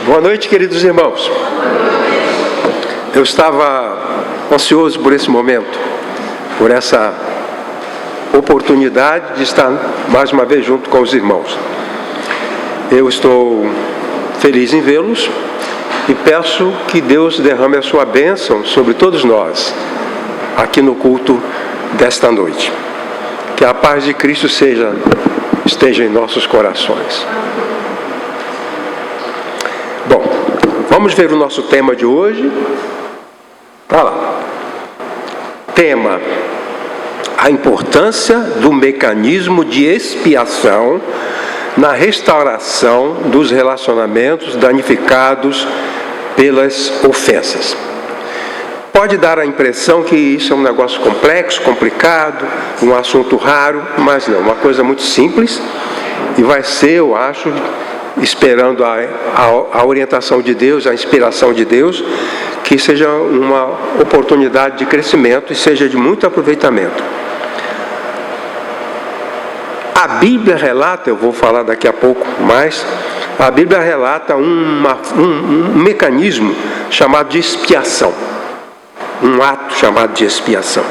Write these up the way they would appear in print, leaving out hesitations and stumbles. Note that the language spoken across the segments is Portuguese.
Boa noite, queridos irmãos. Eu estava ansioso por esse momento, por essa oportunidade de estar mais uma vez junto com os irmãos. Eu estou feliz em vê-los e peço que Deus derrame a sua bênção sobre todos nós, aqui no culto desta noite. Que a paz de Cristo esteja em nossos corações. Bom, vamos ver o nosso tema de hoje. Tá lá. Tema: a importância do mecanismo de expiação na restauração dos relacionamentos danificados pelas ofensas. Pode dar a impressão que isso é um negócio complexo, complicado, um assunto raro, mas não, uma coisa muito simples, e vai ser, eu acho, esperando a orientação de Deus, a inspiração de Deus, que seja uma oportunidade de crescimento e seja de muito aproveitamento. A Bíblia relata, eu vou falar daqui a pouco mais, a Bíblia relata um mecanismo chamado de expiação, um ato chamado de expiação.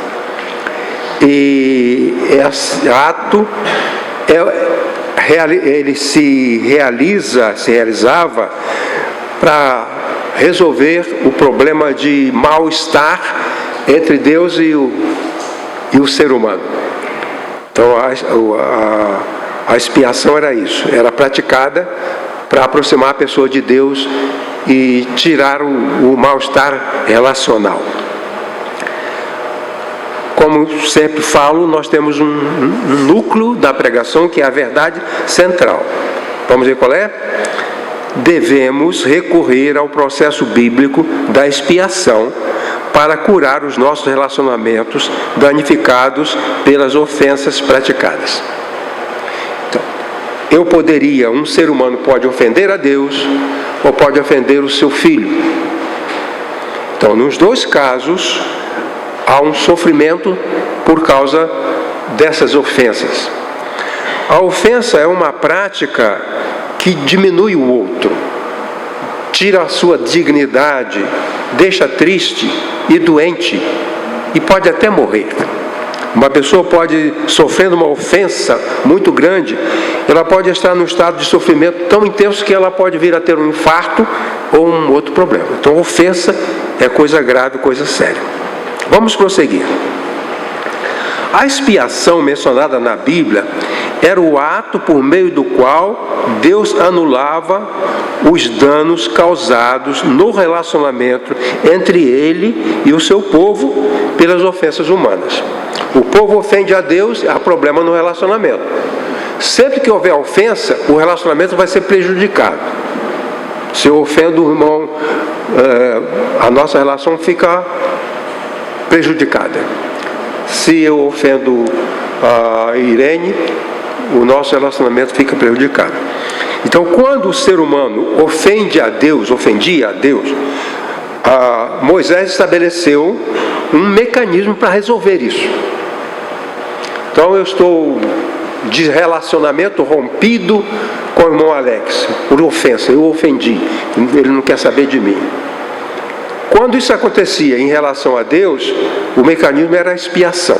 E esse ato ele se realizava para resolver o problema de mal-estar entre Deus e o ser humano. Então a expiação era isso, era praticada para aproximar a pessoa de Deus e tirar o mal-estar relacional. Como sempre falo, nós temos um núcleo da pregação que é a verdade central. Vamos ver qual é? Devemos recorrer ao processo bíblico da expiação para curar os nossos relacionamentos danificados pelas ofensas praticadas. Então, um ser humano pode ofender a Deus ou pode ofender o seu filho. Então, nos dois casos, há um sofrimento por causa dessas ofensas. A ofensa é uma prática que diminui o outro, tira a sua dignidade, deixa triste e doente e pode até morrer. Uma pessoa pode, sofrendo uma ofensa muito grande, ela pode estar num estado de sofrimento tão intenso que ela pode vir a ter um infarto ou um outro problema. Então, ofensa é coisa grave, coisa séria. Vamos prosseguir. A expiação mencionada na Bíblia era o ato por meio do qual Deus anulava os danos causados no relacionamento entre Ele e o seu povo pelas ofensas humanas. O povo ofende a Deus, há problema no relacionamento. Sempre que houver ofensa, o relacionamento vai ser prejudicado. Se eu ofendo o irmão, a nossa relação fica prejudicada. Se eu ofendo a Irene, o nosso relacionamento fica prejudicado. Então, quando o ser humano ofendia a Deus, Moisés estabeleceu um mecanismo para resolver isso. Então, eu estou de relacionamento rompido com o irmão Alex, por ofensa, eu ofendi, ele não quer saber de mim. Quando isso acontecia em relação a Deus, o mecanismo era a expiação.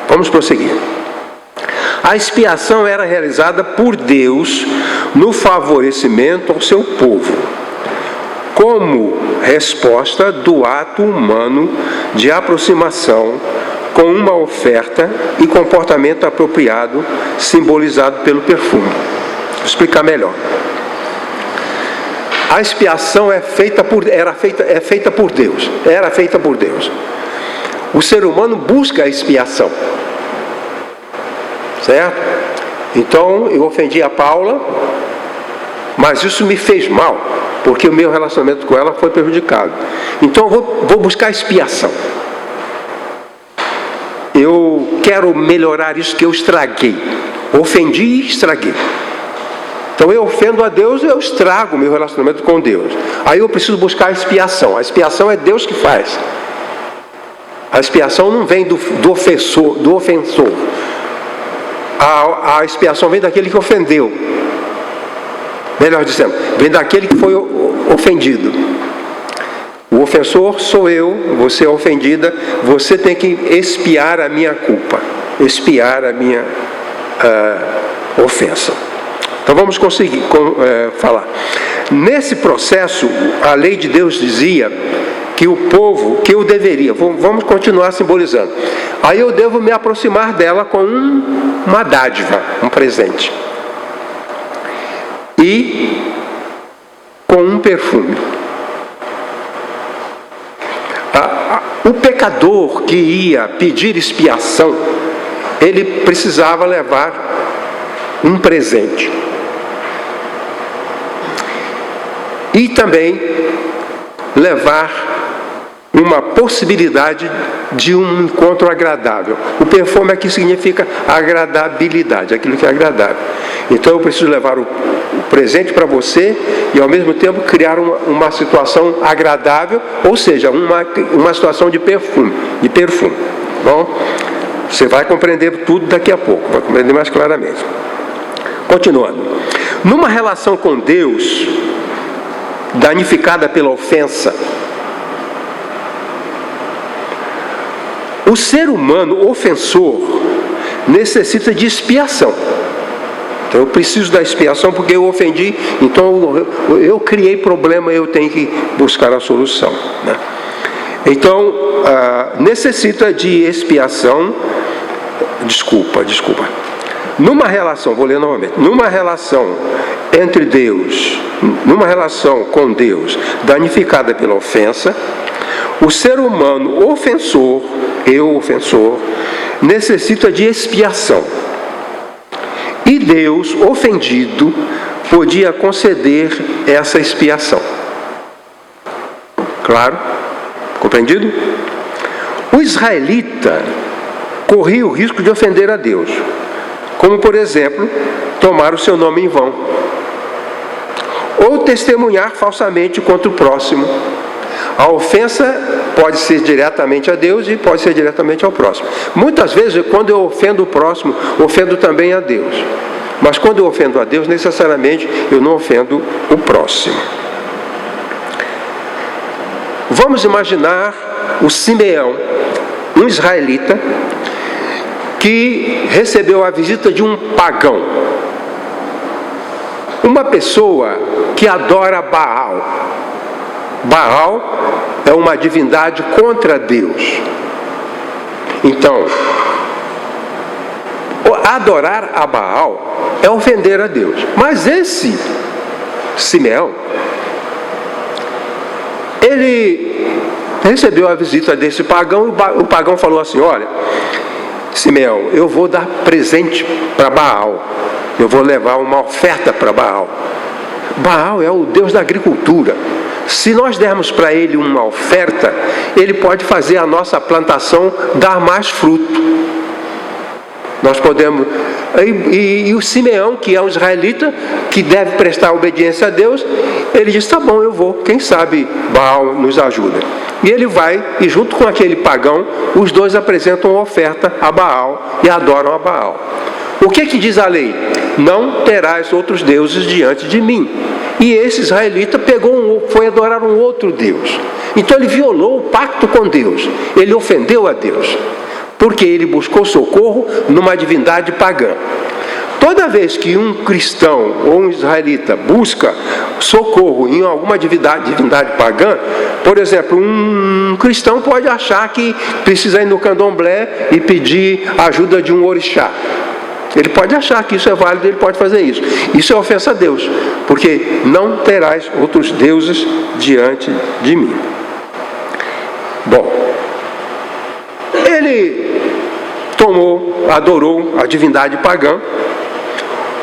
Vamos prosseguir. A expiação era realizada por Deus no favorecimento ao seu povo, como resposta do ato humano de aproximação com uma oferta e comportamento apropriado, simbolizado pelo perfume. Vou explicar melhor. A expiação era feita por Deus. O ser humano busca a expiação. Certo? Então, eu ofendi a Paula, mas isso me fez mal, porque o meu relacionamento com ela foi prejudicado. Então, eu vou buscar expiação. Eu quero melhorar isso que eu estraguei. Ofendi e estraguei. Então, eu ofendo a Deus, eu estrago o meu relacionamento com Deus. Aí eu preciso buscar a expiação. A expiação é Deus que faz. A expiação não vem do ofensor. A expiação vem daquele que ofendeu. Melhor dizendo, vem daquele que foi ofendido. O ofensor sou eu, você é ofendida, você tem que expiar a minha culpa, expiar a minha ofensa. Então vamos conseguir falar. Nesse processo, a lei de Deus dizia que o povo, que eu deveria, vamos continuar simbolizando, aí eu devo me aproximar dela com uma dádiva, um presente, e com um perfume. O pecador que ia pedir expiação, ele precisava levar um presente. E também levar uma possibilidade de um encontro agradável. O perfume aqui significa agradabilidade, aquilo que é agradável. Então eu preciso levar o presente para você e ao mesmo tempo criar uma situação agradável, ou seja, uma situação de perfume. Bom, você vai compreender tudo daqui a pouco, vai compreender mais claramente. Continuando. Numa relação com Deus, danificada pela ofensa, o ser humano ofensor necessita de expiação. Então eu preciso da expiação porque eu ofendi, então eu criei problema, eu tenho que buscar a solução, né? Então necessita de expiação. Desculpa. Numa relação, vou ler novamente, numa relação entre Deus, numa relação com Deus danificada pela ofensa, o ser humano ofensor, necessita de expiação. E Deus, ofendido, podia conceder essa expiação. Claro? Compreendido? O israelita corria o risco de ofender a Deus, como, por exemplo, tomar o seu nome em vão, ou testemunhar falsamente contra o próximo. A ofensa pode ser diretamente a Deus e pode ser diretamente ao próximo. Muitas vezes, quando eu ofendo o próximo, ofendo também a Deus. Mas quando eu ofendo a Deus, necessariamente eu não ofendo o próximo. Vamos imaginar o Simeão, um israelita, que recebeu a visita de um pagão. Uma pessoa que adora Baal. Baal é uma divindade contra Deus. Então, adorar a Baal é ofender a Deus. Mas esse Simeão, ele recebeu a visita desse pagão e o pagão falou assim: olha, Simeão, eu vou dar presente para Baal. Eu vou levar uma oferta para Baal. Baal é o deus da agricultura. Se nós dermos para ele uma oferta, ele pode fazer a nossa plantação dar mais fruto. Nós podemos... E o Simeão, que é um israelita, que deve prestar obediência a Deus, ele diz: tá bom, eu vou. Quem sabe Baal nos ajuda. E ele vai, e junto com aquele pagão, os dois apresentam uma oferta a Baal e adoram a Baal. O que diz a lei? Não terás outros deuses diante de mim. E esse israelita foi adorar um outro Deus. Então ele violou o pacto com Deus. Ele ofendeu a Deus, porque ele buscou socorro numa divindade pagã. Toda vez que um cristão ou um israelita busca socorro em alguma divindade pagã, por exemplo, um cristão pode achar que precisa ir no candomblé e pedir ajuda de um orixá. Ele pode achar que isso é válido, ele pode fazer isso. Isso é ofensa a Deus, porque não terás outros deuses diante de mim. Bom, ele adorou a divindade pagã,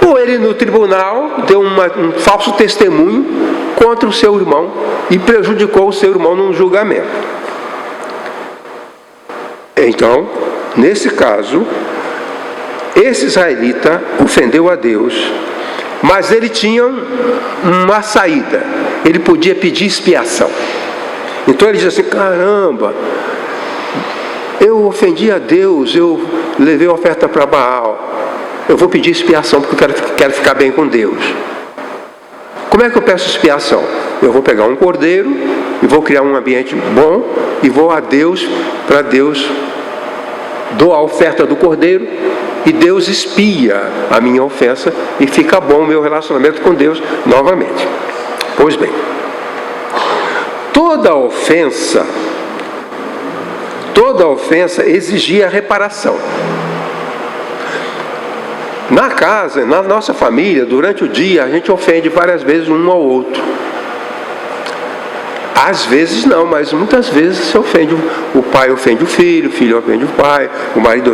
ou ele no tribunal deu um falso testemunho contra o seu irmão e prejudicou o seu irmão num julgamento. Então, nesse caso, esse israelita ofendeu a Deus, mas ele tinha uma saída. Ele podia pedir expiação. Então ele diz assim: caramba, eu ofendi a Deus, eu levei a oferta para Baal, eu vou pedir expiação porque eu quero ficar bem com Deus. Como é que eu peço expiação? Eu vou pegar um cordeiro e vou criar um ambiente bom e vou a Deus, para Deus dou a oferta do cordeiro e Deus expia a minha ofensa e fica bom o meu relacionamento com Deus novamente. Pois bem, toda ofensa exigia reparação. Na casa, na nossa família, durante o dia, a gente ofende várias vezes um ao outro. Às vezes não, mas muitas vezes se ofende. O pai ofende o filho ofende o pai, o marido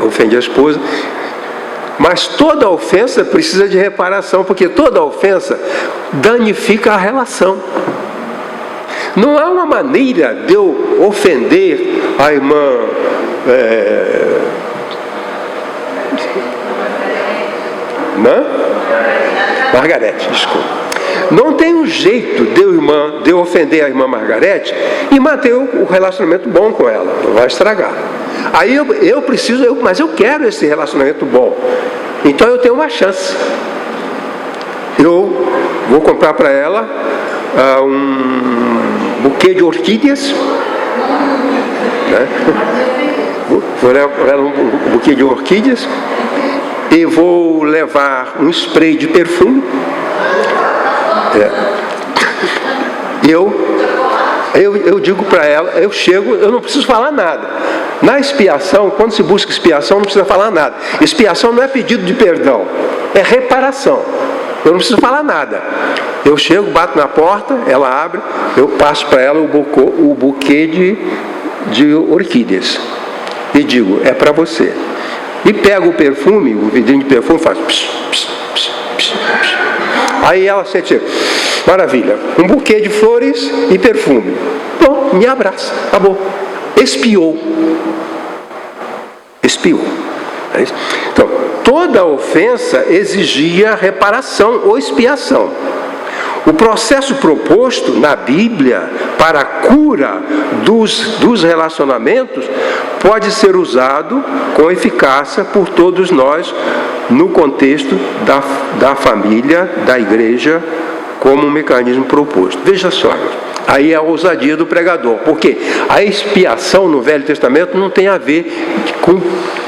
ofende a esposa. Mas toda ofensa precisa de reparação, porque toda ofensa danifica a relação. Não há uma maneira de eu ofender a irmã Margarete, desculpa. Não tem um jeito de eu ofender a irmã Margarete e manter o relacionamento bom com ela. Não vai estragar. Aí mas eu quero esse relacionamento bom. Então eu tenho uma chance. Eu vou comprar para ela um buquê de orquídeas. Né? Vou levar para ela um buquê de orquídeas. E vou levar um spray de perfume. Eu digo para ela, eu chego, eu não preciso falar nada. Na expiação, quando se busca expiação, não precisa falar nada. Expiação não é pedido de perdão, é reparação. Eu não preciso falar nada. Eu chego, bato na porta, ela abre, eu passo para ela o buquê de orquídeas. E digo, é para você. E pego o perfume, o vidrinho de perfume, faz pss, pss, pss, pss, pss. Aí ela sente, maravilha, um buquê de flores e perfume. Bom, me abraça, acabou. Expiou. Então, toda ofensa exigia reparação ou expiação. O processo proposto na Bíblia para a cura dos relacionamentos pode ser usado com eficácia por todos nós no contexto da família, da igreja, como um mecanismo proposto. Veja só, aí é a ousadia do pregador, porque a expiação no Velho Testamento não tem a ver com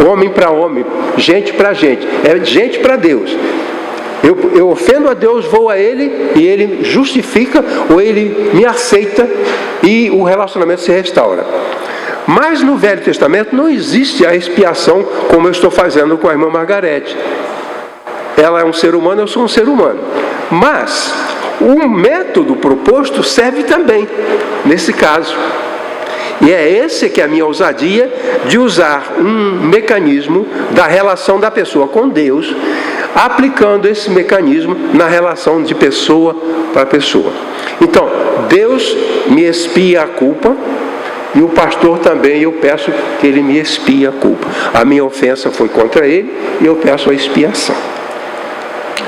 homem para homem, gente para gente, é gente para Deus. Eu ofendo a Deus, vou a Ele e Ele justifica ou Ele me aceita e o relacionamento se restaura. Mas no Velho Testamento não existe a expiação como eu estou fazendo com a irmã Margarete. Ela é um ser humano, eu sou um ser humano. Mas o método proposto serve também nesse caso. E é esse que é a minha ousadia de usar um mecanismo da relação da pessoa com Deus, aplicando esse mecanismo na relação de pessoa para pessoa. Então, Deus me expia a culpa e o pastor também, eu peço que ele me expie a culpa. A minha ofensa foi contra ele e eu peço a expiação.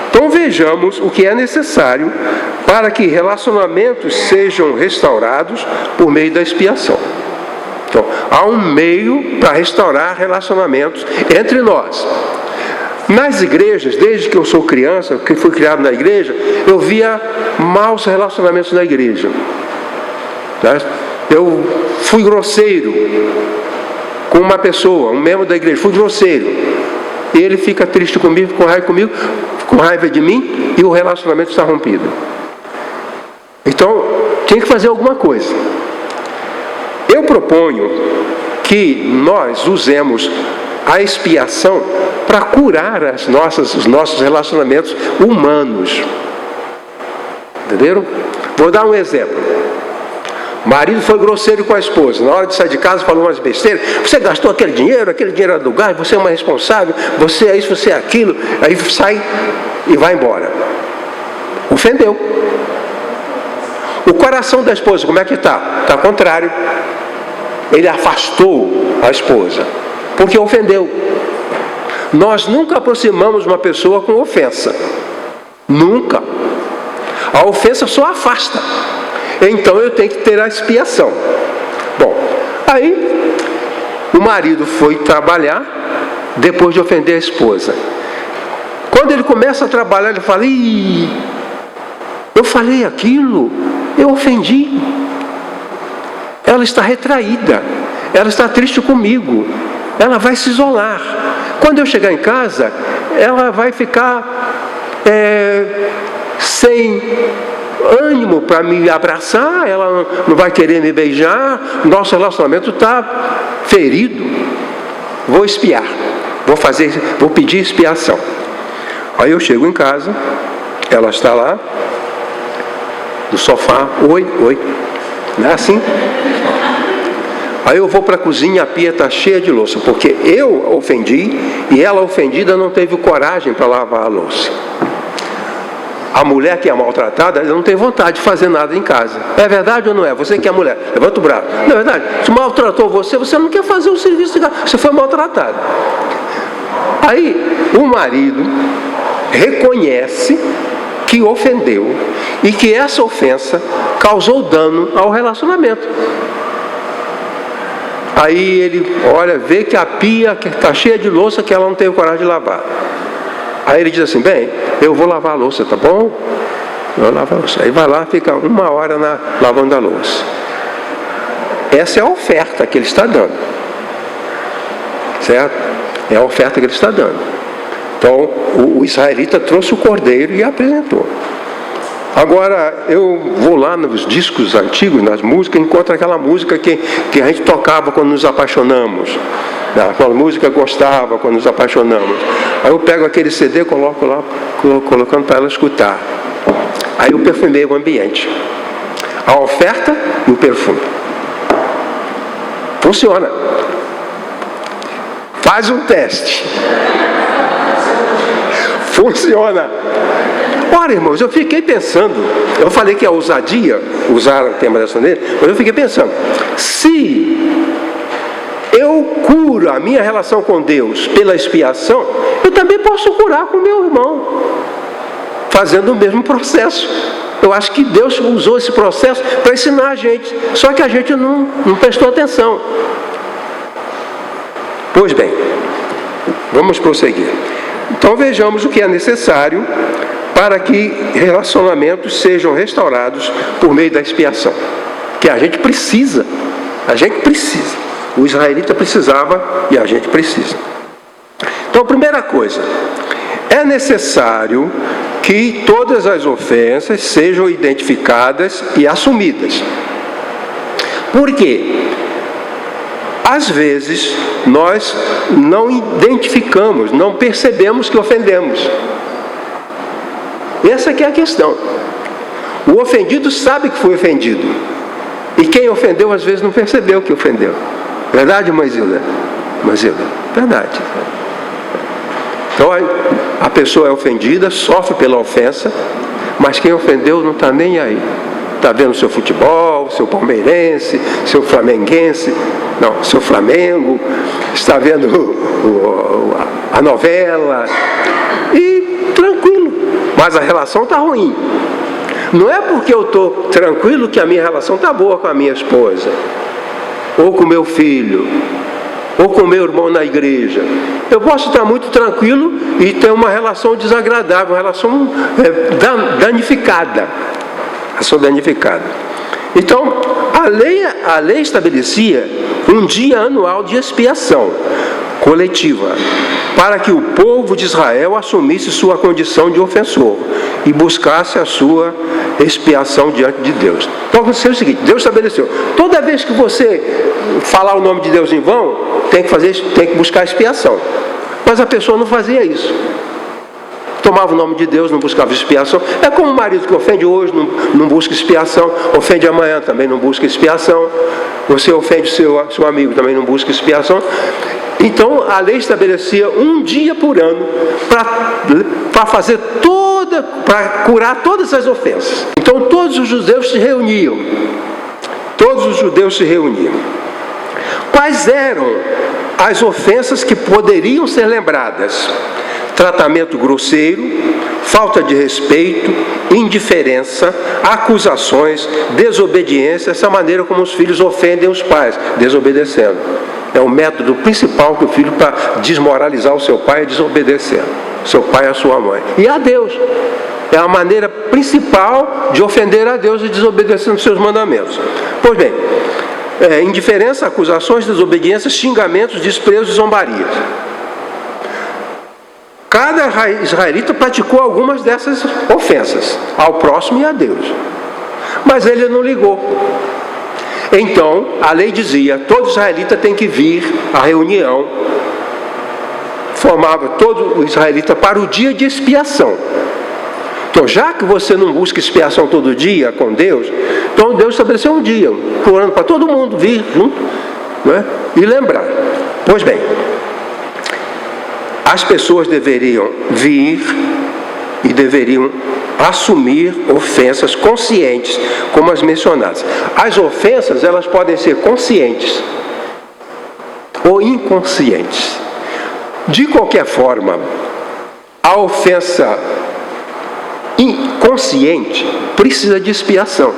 Então vejamos o que é necessário para que relacionamentos sejam restaurados por meio da expiação. Então, há um meio para restaurar relacionamentos entre nós. Nas igrejas, desde que eu sou criança, que fui criado na igreja, eu via maus relacionamentos na igreja. Eu fui grosseiro com uma pessoa, um membro da igreja, fui grosseiro. E ele fica triste comigo, com raiva de mim, e o relacionamento está rompido. Então, tinha que fazer alguma coisa. Eu proponho que nós usemos a expiação para curar os nossos relacionamentos humanos. Entenderam? Vou dar um exemplo. O marido foi grosseiro com a esposa. Na hora de sair de casa falou umas besteiras. Você gastou aquele dinheiro é do gás, você é uma responsável, você é isso, você é aquilo. Aí sai e vai embora. Ofendeu. O coração da esposa, como é que está? Está contrário. Ele afastou a esposa, porque ofendeu. Nós nunca aproximamos uma pessoa com ofensa. Nunca. A ofensa só afasta. Então eu tenho que ter a expiação. Bom, aí o marido foi trabalhar depois de ofender a esposa. Quando ele começa a trabalhar, ele fala, eu falei aquilo, eu ofendi. Ela está retraída, ela está triste comigo, ela vai se isolar. Quando eu chegar em casa, ela vai ficar sem ânimo para me abraçar, ela não vai querer me beijar, nosso relacionamento está ferido. Vou espiar, vou pedir expiação. Aí eu chego em casa, ela está lá, no sofá, oi, não é assim? Aí eu vou para a cozinha, a pia está cheia de louça, porque eu ofendi e ela ofendida não teve coragem para lavar a louça. A mulher que é maltratada, ela não tem vontade de fazer nada em casa. É verdade ou não é? Você que é mulher, levanta o braço. Não é verdade? Se maltratou você, você não quer fazer o serviço de casa, você foi maltratado. Aí o marido reconhece que ofendeu e que essa ofensa causou dano ao relacionamento. Aí ele olha, vê que a pia está cheia de louça que ela não teve coragem de lavar. Aí ele diz assim, bem, eu vou lavar a louça, tá bom? Eu vou lavar a louça. Aí vai lá, fica 1 hora lavando a louça. Essa é a oferta que ele está dando. Certo? É a oferta que ele está dando. Então, o israelita trouxe o cordeiro e apresentou. Agora, eu vou lá nos discos antigos, nas músicas, encontro aquela música que a gente tocava quando nos apaixonamos. Aquela música gostava quando nos apaixonamos. Aí eu pego aquele CD, coloco lá, colocando para ela escutar. Aí eu perfumei o ambiente. A oferta e o perfume. Funciona. Faz um teste. Funciona. Ora, irmãos, eu fiquei pensando, eu falei que a ousadia, usar o tema dessa maneira, mas eu fiquei pensando, se eu curo a minha relação com Deus pela expiação, eu também posso curar com meu irmão, fazendo o mesmo processo. Eu acho que Deus usou esse processo para ensinar a gente, só que a gente não prestou atenção. Pois bem, vamos prosseguir. Então vejamos o que é necessário para que relacionamentos sejam restaurados por meio da expiação. Que a gente precisa. O israelita precisava e a gente precisa. Então, primeira coisa, é necessário que todas as ofensas sejam identificadas e assumidas. Por quê? Às vezes, nós não identificamos, não percebemos que ofendemos. Essa que é a questão. O ofendido sabe que foi ofendido. E quem ofendeu, às vezes, não percebeu que ofendeu. Verdade, irmã Zilda? Verdade. Então, a pessoa é ofendida, sofre pela ofensa, mas quem ofendeu não está nem aí. Está vendo seu futebol, seu palmeirense, seu flamenguense, não, seu Flamengo, está vendo a novela, e tranquilo, mas a relação está ruim. Não é porque eu estou tranquilo que a minha relação está boa com a minha esposa, ou com meu filho, ou com meu irmão na igreja. Eu posso estar muito tranquilo e ter uma relação desagradável, uma relação danificada. Então, a lei estabelecia um dia anual de expiação coletiva, para que o povo de Israel assumisse sua condição de ofensor e buscasse a sua expiação diante de Deus. Então aconteceu o seguinte, Deus estabeleceu, toda vez que você falar o nome de Deus em vão, tem que buscar expiação. Mas a pessoa não fazia isso. Tomava o nome de Deus, não buscava expiação. É como o marido que ofende hoje, não busca expiação. Ofende amanhã, também não busca expiação. Você ofende seu amigo, também não busca expiação. Então, a lei estabelecia um dia por ano para curar todas as ofensas. Então, todos os judeus se reuniam. Quais eram as ofensas que poderiam ser lembradas? Tratamento grosseiro, falta de respeito, indiferença, acusações, desobediência, essa maneira como os filhos ofendem os pais, desobedecendo. É o método principal que o filho, para desmoralizar o seu pai, é desobedecendo. Seu pai e a sua mãe. E a Deus. É a maneira principal de ofender a Deus e desobedecendo os seus mandamentos. Pois bem, indiferença, acusações, desobediência, xingamentos, desprezos e zombarias. Cada israelita praticou algumas dessas ofensas ao próximo e a Deus. Mas ele não ligou. Então, a lei dizia, todo israelita tem que vir à reunião. Formava todo o israelita para o dia de expiação. Então, já que você não busca expiação todo dia com Deus, então Deus estabeleceu um dia, por ano, para todo mundo vir junto, né, e lembrar. Pois bem, as pessoas deveriam vir e deveriam assumir ofensas conscientes, como as mencionadas. As ofensas, elas podem ser conscientes ou inconscientes. De qualquer forma, a ofensa inconsciente precisa de expiação.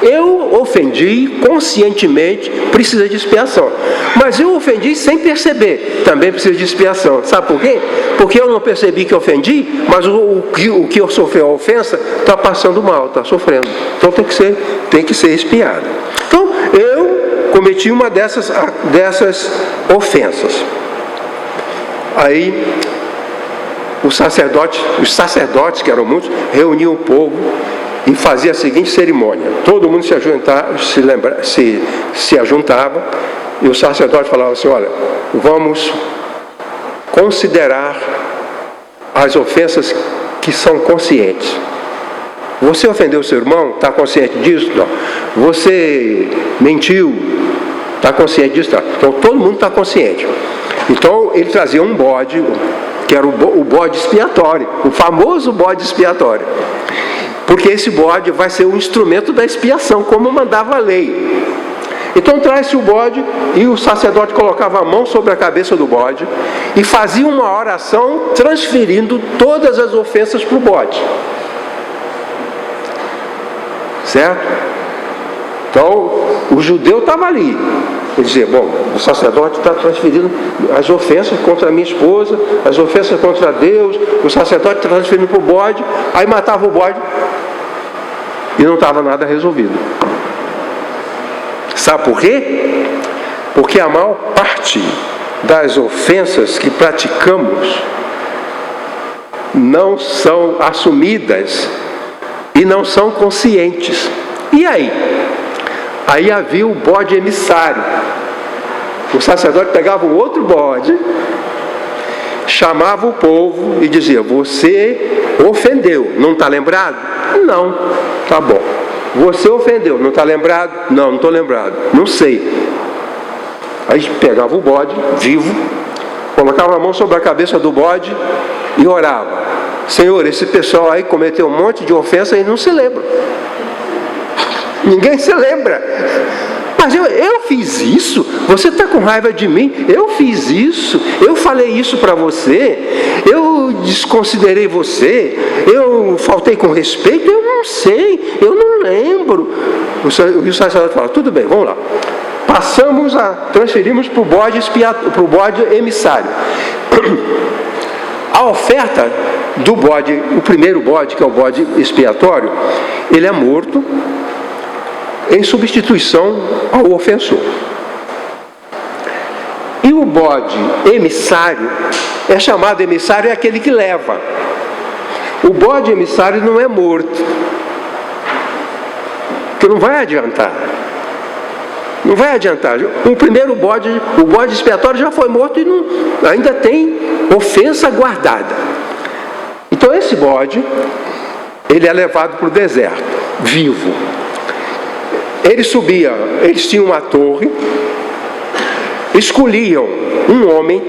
Eu ofendi conscientemente, precisa de expiação. Mas eu ofendi sem perceber, também precisa de expiação. Sabe por quê? Porque eu não percebi que ofendi, mas o que eu sofri a ofensa está passando mal, está sofrendo. Então tem que ser expiado. Então, eu cometi uma dessas ofensas. Aí, os sacerdotes, que eram muitos, reuniam o povo e fazia a seguinte cerimônia. Todo mundo se ajuntava e o sacerdote falava assim, olha, vamos considerar as ofensas que são conscientes. Você ofendeu o seu irmão? Está consciente disso? Não. Você mentiu? Está consciente disso? Não. Então todo mundo está consciente. Então ele trazia um bode, que era o bode expiatório, o famoso bode expiatório. Porque esse bode vai ser o instrumento da expiação, como mandava a lei. Então traz-se o bode e o sacerdote colocava a mão sobre a cabeça do bode e fazia uma oração transferindo todas as ofensas para o bode. Certo? Então o judeu estava ali. Ele dizia, bom, o sacerdote está transferindo as ofensas contra a minha esposa, as ofensas contra Deus, o sacerdote está transferindo para o bode, aí matava o bode e não estava nada resolvido. Sabe por quê? Porque a maior parte das ofensas que praticamos não são assumidas e não são conscientes. E aí? Aí havia o bode emissário. O sacerdote pegava um outro bode, chamava o povo e dizia, você ofendeu, não está lembrado? Não, tá bom. Você ofendeu, não está lembrado? Não, não estou lembrado, não sei. Aí pegava o bode, vivo, colocava a mão sobre a cabeça do bode e orava. Senhor, esse pessoal aí cometeu um monte de ofensa e não se lembra. Ninguém se lembra. Mas eu fiz isso? Você está com raiva de mim? Eu fiz isso? Eu falei isso para você? Eu desconsiderei você? Eu faltei com respeito? Eu não sei, eu não lembro. O sacerdote fala, tudo bem, vamos lá. Transferimos para o bode emissário. A oferta do bode, o primeiro bode, que é o bode expiatório, ele é morto em substituição ao ofensor. E o bode emissário, é chamado emissário, é aquele que leva. O bode emissário não é morto, porque não vai adiantar. Não vai adiantar. O primeiro bode, o bode expiatório já foi morto e ainda tem ofensa guardada. Então esse bode, ele é levado para o deserto, vivo. Eles tinham uma torre, escolhiam um homem,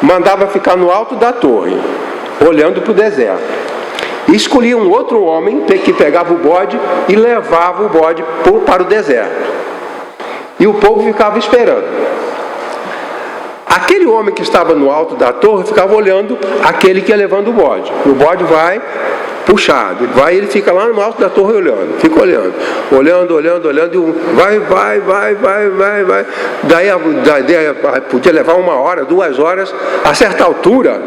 mandava ficar no alto da torre, olhando para o deserto. E escolhiam um outro homem que pegava o bode e levava o bode para o deserto. E o povo ficava esperando. Aquele homem que estava no alto da torre ficava olhando aquele que ia levando o bode. O bode vai puxado, ele fica lá no alto da torre olhando, fica olhando, e vai. Daí podia levar 1 hora, 2 horas, a certa altura,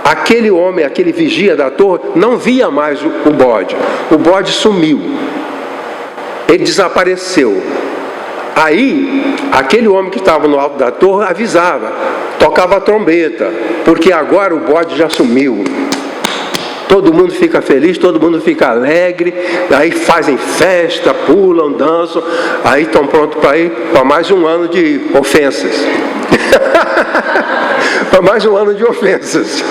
aquele homem, aquele vigia da torre, não via mais o bode. O bode sumiu. Ele desapareceu. Aí, aquele homem que estava no alto da torre avisava, tocava a trombeta, porque agora o bode já sumiu. Todo mundo fica feliz, todo mundo fica alegre, aí fazem festa, pulam, dançam, aí estão prontos para ir para mais um ano de ofensas. Para mais um ano de ofensas.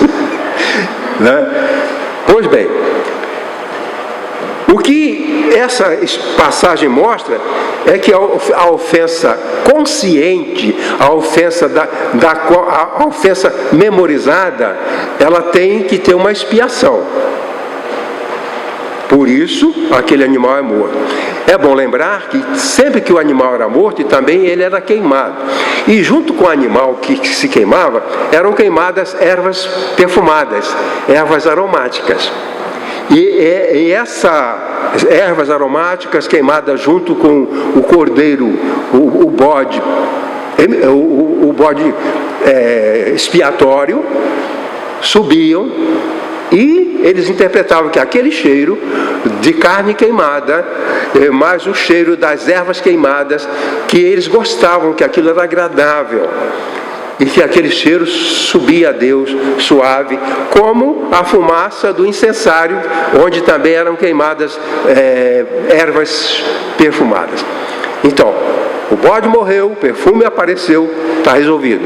Né? Pois bem, o que essa passagem mostra é que a ofensa consciente, a ofensa, a ofensa memorizada, ela tem que ter uma expiação. Por isso, aquele animal é morto. É bom lembrar que sempre que o animal era morto, também ele era queimado. E junto com o animal que se queimava, eram queimadas ervas perfumadas, ervas aromáticas. E essas ervas aromáticas queimadas junto com o cordeiro, o bode expiatório, subiam, e eles interpretavam que aquele cheiro de carne queimada, mais o cheiro das ervas queimadas, que eles gostavam, que aquilo era agradável. E que aquele cheiro subia a Deus suave, como a fumaça do incensário, onde também eram queimadas ervas perfumadas. Então, o bode morreu, o perfume apareceu, está resolvido.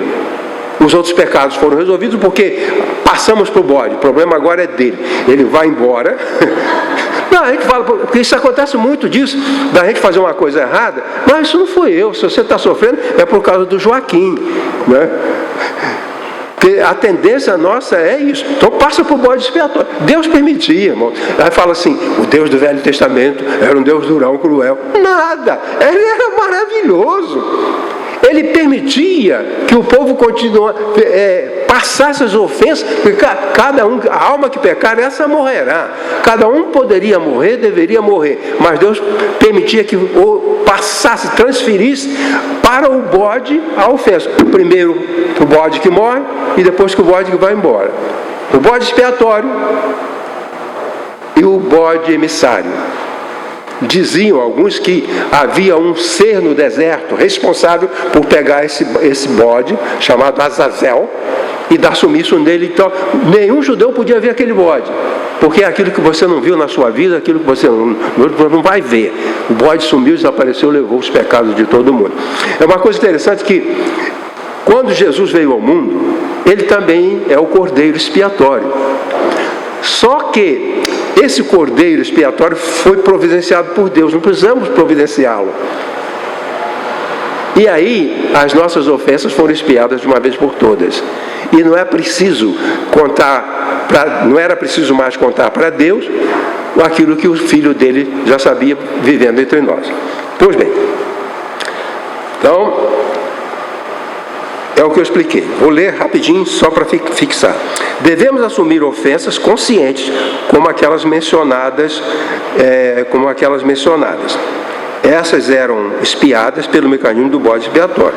Os outros pecados foram resolvidos porque passamos para o bode, o problema agora é dele. Ele vai embora. Não, a gente fala, porque isso acontece muito disso, da gente fazer uma coisa errada, mas isso não foi eu, se você está sofrendo é por causa do Joaquim, né? Porque a tendência nossa é isso. Então passa por bode expiatório. Deus permitia, irmão. Aí fala assim, o Deus do Velho Testamento era um Deus durão, cruel. Nada, ele era maravilhoso. Ele permitia que o povo passasse as ofensas, porque cada um, a alma que pecar, essa morrerá. Cada um poderia morrer, deveria morrer, mas Deus permitia que passasse, transferisse para o bode a ofensa. Primeiro o bode que morre e depois que o bode que vai embora. O bode expiatório e o bode emissário. Diziam alguns que havia um ser no deserto responsável por pegar esse bode, chamado Azazel, e dar sumiço nele. Então, nenhum judeu podia ver aquele bode, porque é aquilo que você não viu na sua vida, aquilo que você não vai ver. O bode sumiu, desapareceu, levou os pecados de todo mundo. É uma coisa interessante que, quando Jesus veio ao mundo, ele também é o cordeiro expiatório. Só que esse cordeiro expiatório foi providenciado por Deus, não precisamos providenciá-lo. E aí, as nossas ofensas foram expiadas de uma vez por todas. E não é preciso não era preciso mais contar para Deus aquilo que o Filho dele já sabia vivendo entre nós. Pois bem, então, é o que eu expliquei. Vou ler rapidinho só para fixar. Devemos assumir ofensas conscientes, como aquelas mencionadas. Essas eram expiadas pelo mecanismo do bode expiatório.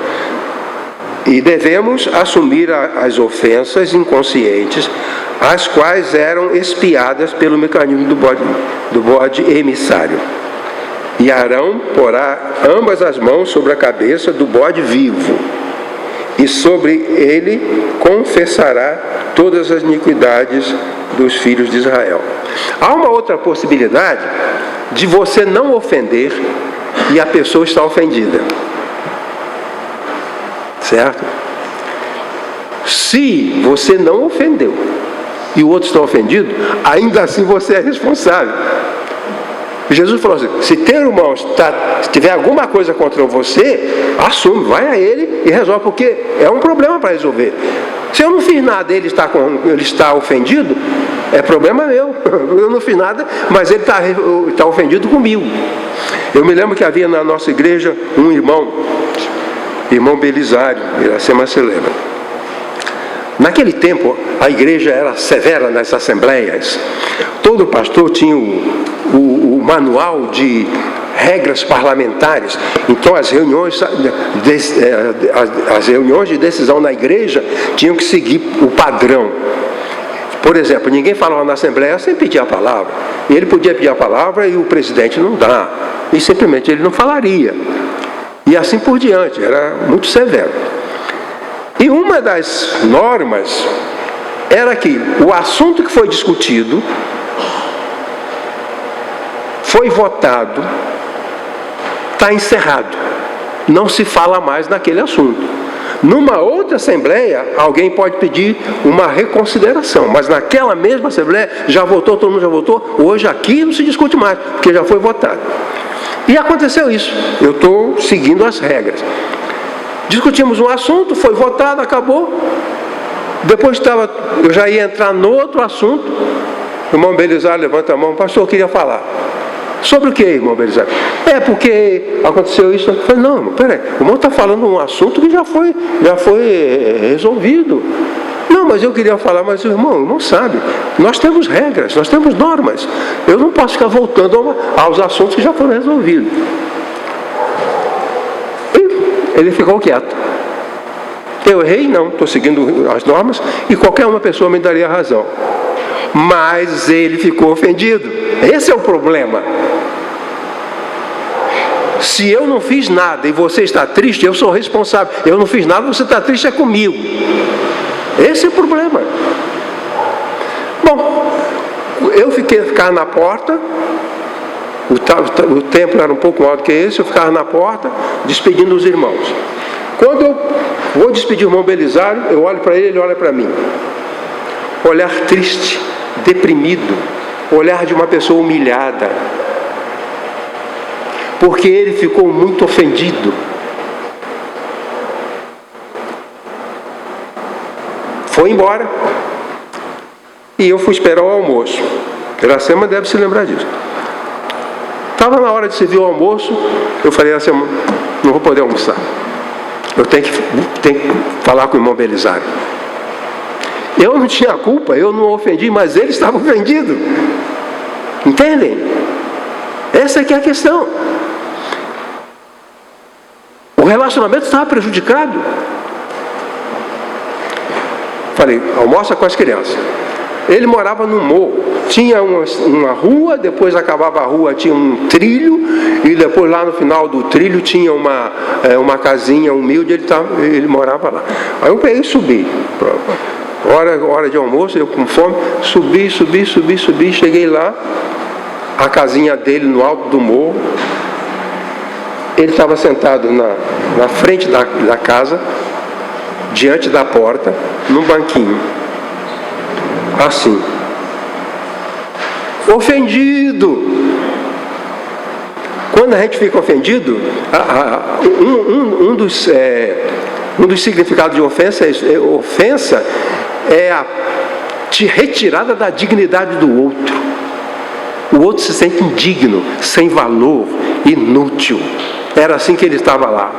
E devemos assumir as ofensas inconscientes, as quais eram expiadas pelo mecanismo do bode emissário. E Arão porá ambas as mãos sobre a cabeça do bode vivo, e sobre ele confessará todas as iniquidades dos filhos de Israel. Há uma outra possibilidade de você não ofender e a pessoa está ofendida. Certo? Se você não ofendeu e o outro está ofendido, ainda assim você é responsável. Jesus falou assim, se teu irmão se tiver alguma coisa contra você, assume, vai a ele e resolve, porque é um problema para resolver. Se eu não fiz nada e ele está ofendido, é problema meu. Eu não fiz nada, mas ele está ofendido comigo. Eu me lembro que havia na nossa igreja um irmão Belisário, Iracema se lembra. Naquele tempo, a igreja era severa nas assembleias. Todo pastor tinha o manual de regras parlamentares. Então, as reuniões de decisão na igreja tinham que seguir o padrão. Por exemplo, ninguém falava na Assembleia sem pedir a palavra. E ele podia pedir a palavra e o presidente não dá. E simplesmente ele não falaria. E assim por diante, era muito severo. E uma das normas era que o assunto que foi discutido, foi votado, está encerrado. Não se fala mais naquele assunto. Numa outra Assembleia, alguém pode pedir uma reconsideração, mas naquela mesma Assembleia, já votou, todo mundo já votou, hoje aqui não se discute mais, porque já foi votado. E aconteceu isso, eu estou seguindo as regras. Discutimos um assunto, foi votado, acabou. Depois eu já ia entrar no outro assunto, o irmão Belisário levanta a mão, pastor, eu queria falar. Sobre o que, irmão Belisário? Porque aconteceu isso. Eu falei, não, peraí, o irmão está falando um assunto que já foi resolvido. Não, mas eu queria falar, mas o irmão sabe, nós temos regras, nós temos normas. Eu não posso ficar voltando aos assuntos que já foram resolvidos. E ele ficou quieto. Eu errei? Não, estou seguindo as normas e qualquer uma pessoa me daria razão. Mas ele ficou ofendido. Esse é o problema. Se eu não fiz nada e você está triste, eu sou responsável. Eu não fiz nada, você está triste, é comigo. Esse é o problema. Bom, eu ficar na porta. O templo era um pouco maior do que esse. Eu ficava na porta, despedindo os irmãos. Quando eu vou despedir o irmão Belisário, eu olho para ele, ele olha para mim. Olhar triste, deprimido, olhar de uma pessoa humilhada, porque ele ficou muito ofendido. Foi embora e eu fui esperar o almoço. Iracema deve se lembrar disso. Estava na hora de servir o almoço, eu falei assim, não vou poder almoçar, eu tenho que falar com o irmão Belisário. Eu não tinha culpa, eu não ofendi, mas ele estava ofendido. Entendem? Essa é a questão. O relacionamento estava prejudicado. Falei, almoça com as crianças. Ele morava no morro, tinha uma rua, depois acabava a rua, tinha um trilho, e depois lá no final do trilho tinha uma casinha humilde, ele morava lá. Aí eu peguei e subi. Hora de almoço, eu com fome, subi, cheguei lá, a casinha dele no alto do morro, ele estava sentado na frente da casa, diante da porta, num banquinho, assim, ofendido. Quando a gente fica ofendido, um dos significados de ofensa é a retirada da dignidade do outro. O outro se sente indigno, sem valor, inútil. Era assim que ele estava lá.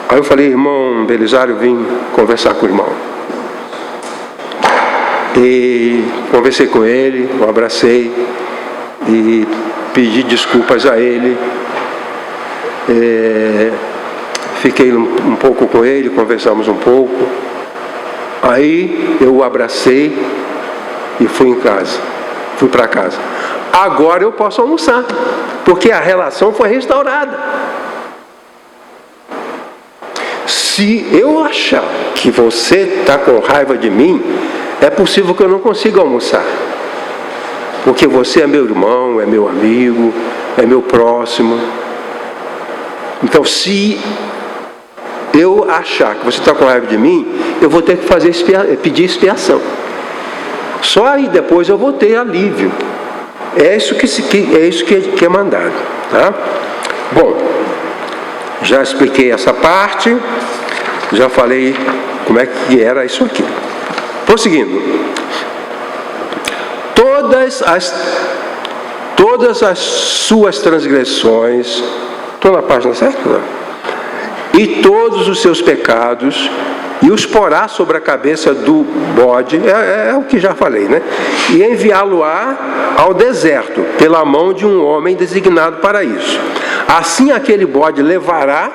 Aí eu falei, irmão Belisário, vim conversar com o irmão. E conversei com ele, o abracei e pedi desculpas a ele. Fiquei um pouco com ele, conversamos um pouco. Aí eu o abracei e fui para casa. Agora eu posso almoçar, porque a relação foi restaurada. Se eu achar que você está com raiva de mim, é possível que eu não consiga almoçar. Porque você é meu irmão, é meu amigo, é meu próximo. Então, se eu achar que você está com raiva de mim, eu vou ter que pedir expiação. Só aí depois eu vou ter alívio. É isso que é mandado. Tá? Bom, já expliquei essa parte, já falei como é que era isso aqui. Prosseguindo. Todas as suas transgressões, estou na página certa? Não? E todos os seus pecados, e os porá sobre a cabeça do bode, é o que já falei, né? E enviá-lo-á ao deserto, pela mão de um homem designado para isso. Assim aquele bode levará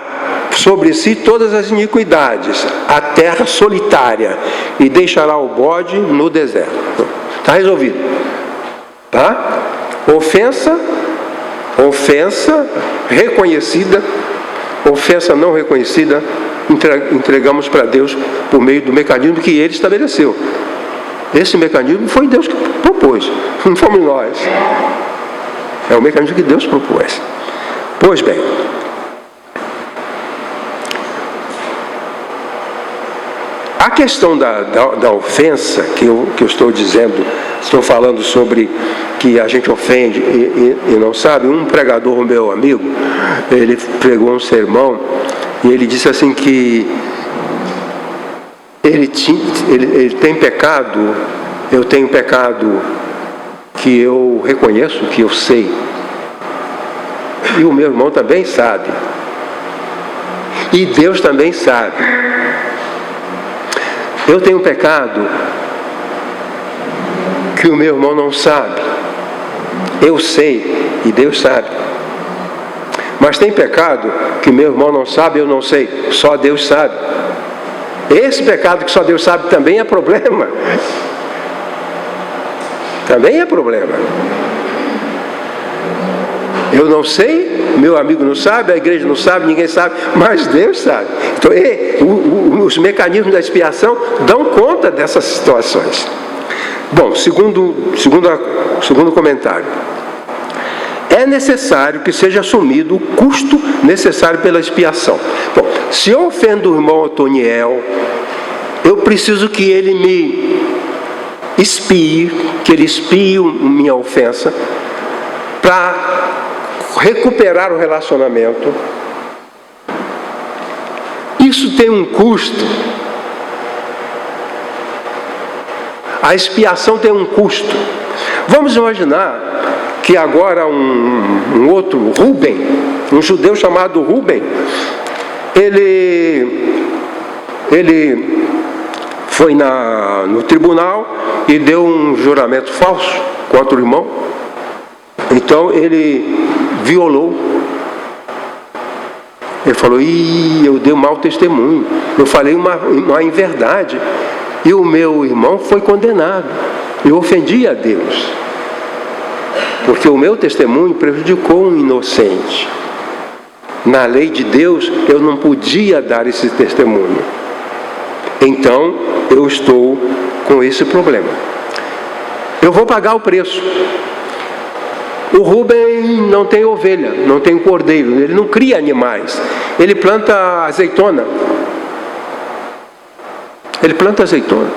sobre si todas as iniquidades, a terra solitária, e deixará o bode no deserto. Está resolvido. Tá? Ofensa reconhecida, ofensa não reconhecida, entregamos para Deus por meio do mecanismo que Ele estabeleceu. Esse mecanismo foi Deus que propôs, não fomos nós. É o mecanismo que Deus propôs. Pois bem, a questão da ofensa, que eu estou dizendo, estou falando sobre que a gente ofende e não sabe. Um pregador, meu amigo, ele pregou um sermão e ele disse assim que ele tem pecado, eu tenho pecado que eu reconheço, que eu sei, e o meu irmão também sabe, e Deus também sabe. Eu tenho pecado que o meu irmão não sabe, eu sei e Deus sabe. Mas tem pecado que meu irmão não sabe, eu não sei, só Deus sabe. Esse pecado que só Deus sabe também é problema. Também é problema. Eu não sei, meu amigo não sabe, a igreja não sabe, ninguém sabe, mas Deus sabe. Então, os mecanismos da expiação dão conta dessas situações. Bom, segundo comentário. É necessário que seja assumido o custo necessário pela expiação. Bom, se eu ofendo o irmão Otoniel, eu preciso que ele me espie, que ele espie minha ofensa, para recuperar o relacionamento. Isso tem um custo. A expiação tem um custo. Vamos imaginar que agora um outro, Rubem, um judeu chamado Rubem, ele foi no tribunal e deu um juramento falso contra o irmão. Então ele violou. Ele falou: eu dei um mau testemunho, eu falei uma inverdade, e o meu irmão foi condenado. Eu ofendi a Deus, porque o meu testemunho prejudicou um inocente. Na lei de Deus, eu não podia dar esse testemunho. Então, eu estou com esse problema. Eu vou pagar o preço. O Rubem não tem ovelha, não tem cordeiro, ele não cria animais. Ele planta azeitona. Ele planta azeitona.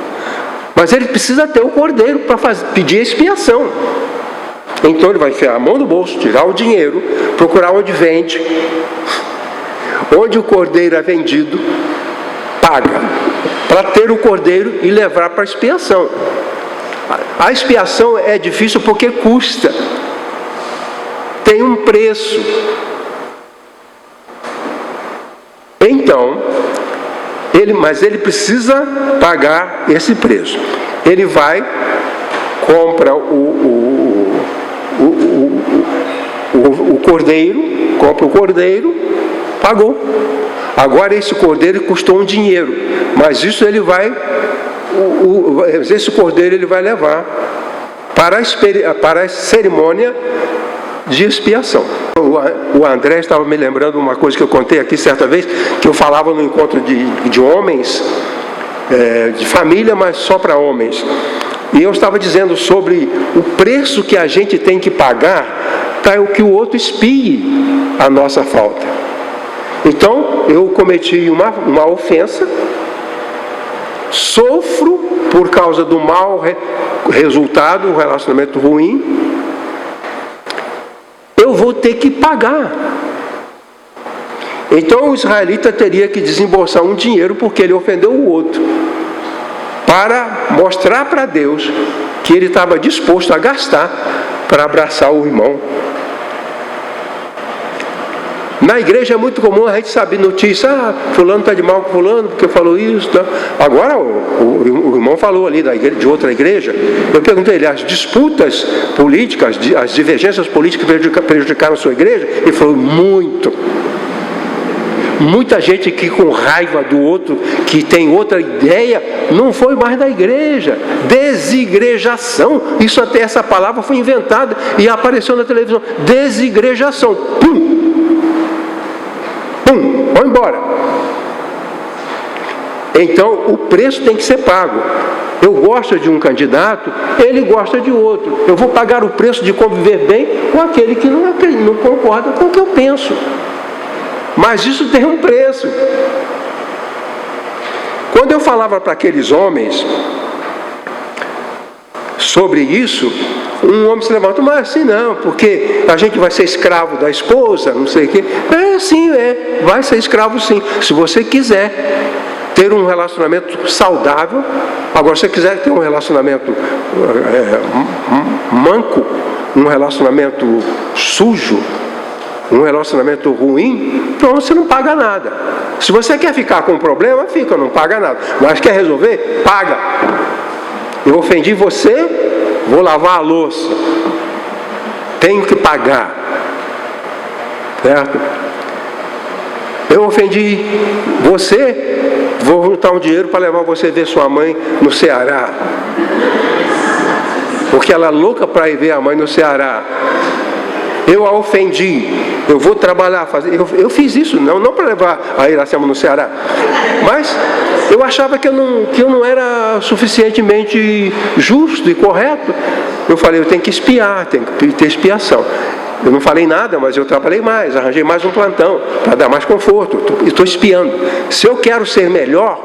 Mas ele precisa ter o cordeiro para pedir a expiação. Então ele vai enfiar a mão no bolso, tirar o dinheiro, procurar onde vende. Onde o cordeiro é vendido, paga, para ter o cordeiro e levar para a expiação. A expiação é difícil porque custa. Tem um preço. Então, mas ele precisa pagar esse preço. Ele vai, compra o cordeiro, compra o cordeiro, pagou. Agora esse cordeiro custou um dinheiro, mas isso ele vai, esse cordeiro ele vai levar para a cerimônia de expiação. O André estava me lembrando uma coisa que eu contei aqui certa vez, que eu falava no encontro de homens, de família, mas só para homens. E eu estava dizendo sobre o preço que a gente tem que pagar para que o outro expie a nossa falta. Então, eu cometi uma ofensa, sofro por causa do mau resultado, um relacionamento ruim, eu vou ter que pagar. Então o israelita teria que desembolsar um dinheiro porque ele ofendeu o outro, para mostrar para Deus que ele estava disposto a gastar para abraçar o irmão. Na igreja é muito comum a gente saber notícia: fulano está de mal com fulano porque falou isso. Tá? Agora o irmão falou ali de outra igreja. Eu perguntei ele: as disputas políticas, as divergências políticas prejudicaram a sua igreja? Ele falou: muito. muita gente que com raiva do outro, que tem outra ideia, não foi mais da igreja. Desigrejação, isso até essa palavra foi inventada e apareceu na televisão. Desigrejação, pum, pum, vão embora. Então o preço tem que ser pago. Eu gosto de um candidato, ele gosta de outro. Eu vou pagar o preço de conviver bem com aquele que não concorda com o que eu penso. Mas isso tem um preço. Quando eu falava para aqueles homens sobre isso, um homem se levantou, mas assim não, porque a gente vai ser escravo da esposa, não sei o quê. Sim, vai ser escravo sim, se você quiser ter um relacionamento saudável. Agora, se você quiser ter um relacionamento manco, um relacionamento sujo, um relacionamento ruim, então você não paga nada. Se você quer ficar com um problema, fica, não paga nada. Mas quer resolver? Paga. Eu ofendi você, vou lavar a louça. Tenho que pagar. Certo? Eu ofendi você, vou juntar um dinheiro para levar você ver sua mãe no Ceará. Porque ela é louca para ir ver a mãe no Ceará. Eu a ofendi, eu vou trabalhar, eu fiz isso, não para levar a Iracema no Ceará, mas eu achava que eu não era suficientemente justo e correto. Eu falei, eu tenho que espiar, tenho que ter expiação. Eu não falei nada, mas eu trabalhei mais, arranjei mais um plantão, para dar mais conforto, estou espiando. Se eu quero ser melhor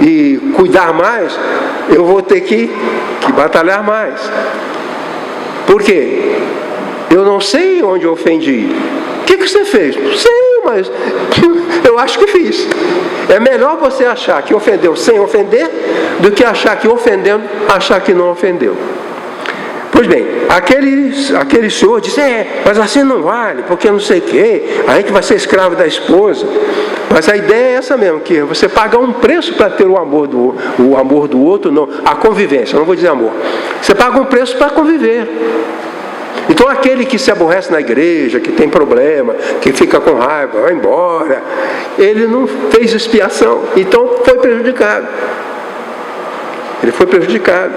e cuidar mais, eu vou ter que batalhar mais. Por quê? Eu não sei onde eu ofendi. O que você fez? Não sei, mas eu acho que fiz. É melhor você achar que ofendeu sem ofender, do que achar que ofendendo, achar que não ofendeu. Pois bem, aquele senhor disse, mas assim não vale, porque não sei o quê, a gente vai ser escravo da esposa. Mas a ideia é essa mesmo, que você paga um preço para ter o amor do outro, não, a convivência, não vou dizer amor. Você paga um preço para conviver. Então aquele que se aborrece na igreja, que tem problema, que fica com raiva, vai embora, ele não fez expiação, então foi prejudicado. Ele foi prejudicado,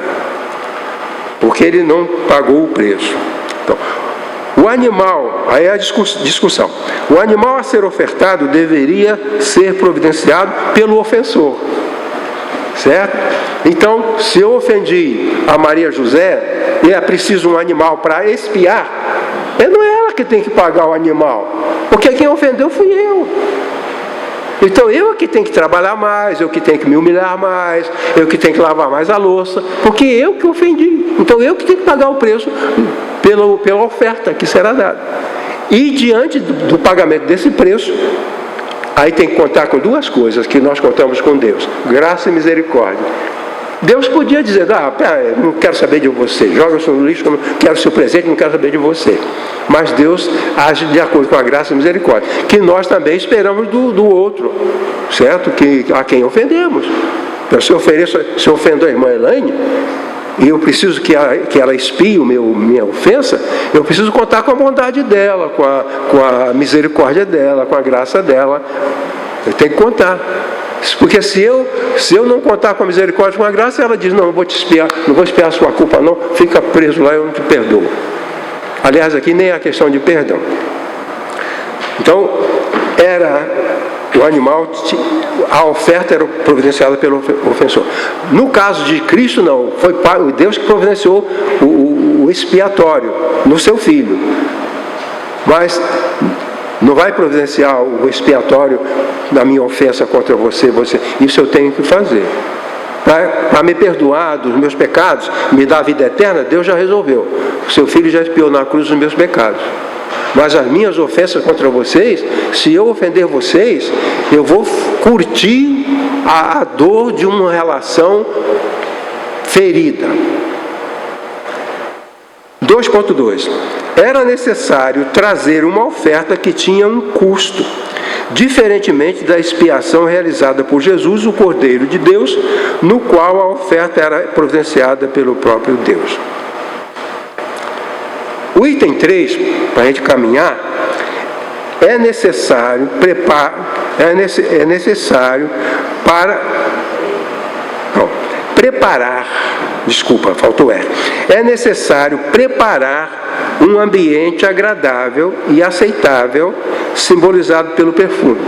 porque ele não pagou o preço. Então, o animal, aí é a discussão, o animal a ser ofertado deveria ser providenciado pelo ofensor. Certo? Então, se eu ofendi a Maria José e é preciso um animal para expiar, não é ela que tem que pagar o animal, porque quem ofendeu fui eu. Então eu que tenho que trabalhar mais, eu que tenho que me humilhar mais, eu que tenho que lavar mais a louça, porque eu que ofendi. Então eu que tenho que pagar o preço pela oferta que será dada. E diante do pagamento desse preço, aí tem que contar com duas coisas que nós contamos com Deus: graça e misericórdia. Deus podia dizer, não quero saber de você, joga isso no lixo, não quero seu presente, não quero saber de você. Mas Deus age de acordo com a graça e a misericórdia, que nós também esperamos do outro, certo? A quem ofendemos. Então, se eu ofendo a irmã Elaine, e eu preciso que ela expie minha ofensa, eu preciso contar com a bondade dela, com a misericórdia dela, com a graça dela. Eu tenho que contar. Porque se eu não contar com a misericórdia, com a graça, ela diz, não vou te espiar, não vou espiar a sua culpa não, fica preso lá, eu não te perdoo. Aliás, aqui nem é a questão de perdão. Então, o animal, a oferta era providenciada pelo ofensor. No caso de Cristo, não, foi Deus que providenciou o expiatório no seu Filho. Mas não vai providenciar o expiatório da minha ofensa contra você. Isso eu tenho que fazer. Para me perdoar dos meus pecados, me dar a vida eterna, Deus já resolveu. O seu Filho já expiou na cruz os meus pecados. Mas as minhas ofensas contra vocês, se eu ofender vocês, eu vou curtir a dor de uma relação ferida. 2.2. Era necessário trazer uma oferta que tinha um custo, diferentemente da expiação realizada por Jesus, o Cordeiro de Deus, no qual a oferta era providenciada pelo próprio Deus. O item 3, para a gente caminhar, é necessário É necessário preparar um ambiente agradável e aceitável, simbolizado pelo perfume.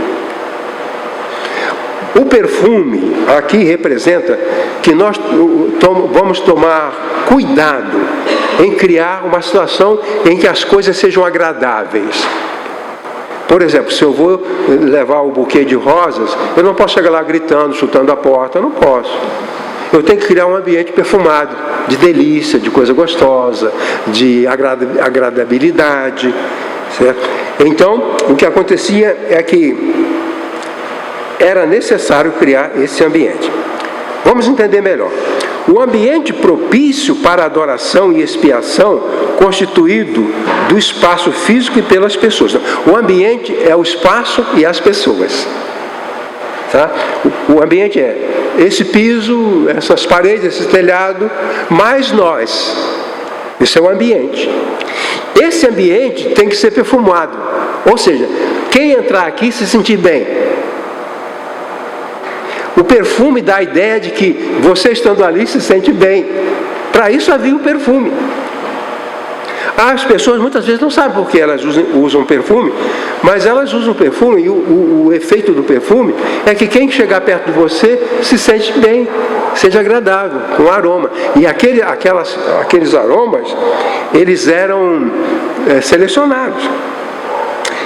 O perfume aqui representa que nós vamos tomar cuidado em criar uma situação em que as coisas sejam agradáveis. Por exemplo, se eu vou levar o buquê de rosas, eu não posso chegar lá gritando, chutando a porta, eu não posso. Eu tenho que criar um ambiente perfumado, de delícia, de coisa gostosa, de agradabilidade, certo? Então, o que acontecia é que era necessário criar esse ambiente. Vamos entender melhor. O ambiente propício para adoração e expiação, constituído do espaço físico e pelas pessoas. O ambiente é o espaço e as pessoas. Tá? O ambiente é esse piso, essas paredes, esse telhado, mais nós. Isso é o ambiente. Esse ambiente tem que ser perfumado. Ou seja, quem entrar aqui se sentir bem. O perfume dá a ideia de que você estando ali se sente bem. Para isso havia o perfume. As pessoas muitas vezes não sabem por que elas usam perfume, mas elas usam perfume e o efeito do perfume é que quem chegar perto de você se sente bem, seja agradável, com aroma. E aqueles aromas, eles eram selecionados.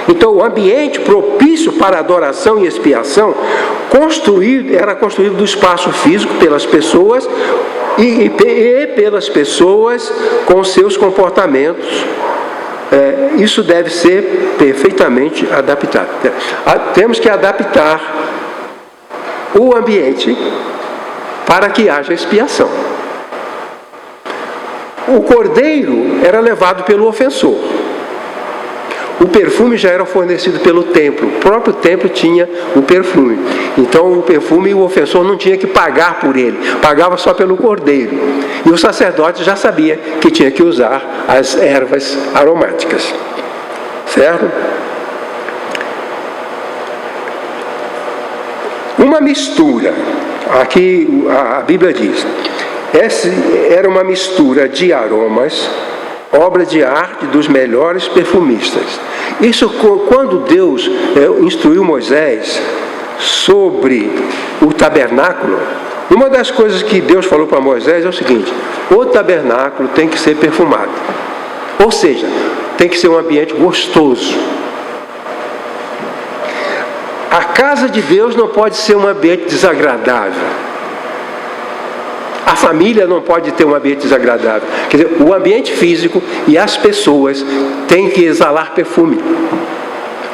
Então, o ambiente propício para adoração e expiação era construído do espaço físico pelas pessoas e pelas pessoas com seus comportamentos. Isso deve ser perfeitamente adaptado. Temos que adaptar o ambiente para que haja expiação. O cordeiro era levado pelo ofensor. O perfume já era fornecido pelo templo. O próprio templo tinha o perfume. Então o perfume, o ofensor não tinha que pagar por ele. Pagava só pelo cordeiro. E o sacerdote já sabia que tinha que usar as ervas aromáticas. Certo? Uma mistura. Aqui a Bíblia diz. Essa era uma mistura de aromas, obra de arte dos melhores perfumistas. Isso quando Deus instruiu Moisés sobre o tabernáculo, uma das coisas que Deus falou para Moisés é o seguinte: o tabernáculo tem que ser perfumado. Ou seja, tem que ser um ambiente gostoso. A casa de Deus não pode ser um ambiente desagradável. A família não pode ter um ambiente desagradável. Quer dizer, o ambiente físico e as pessoas têm que exalar perfume.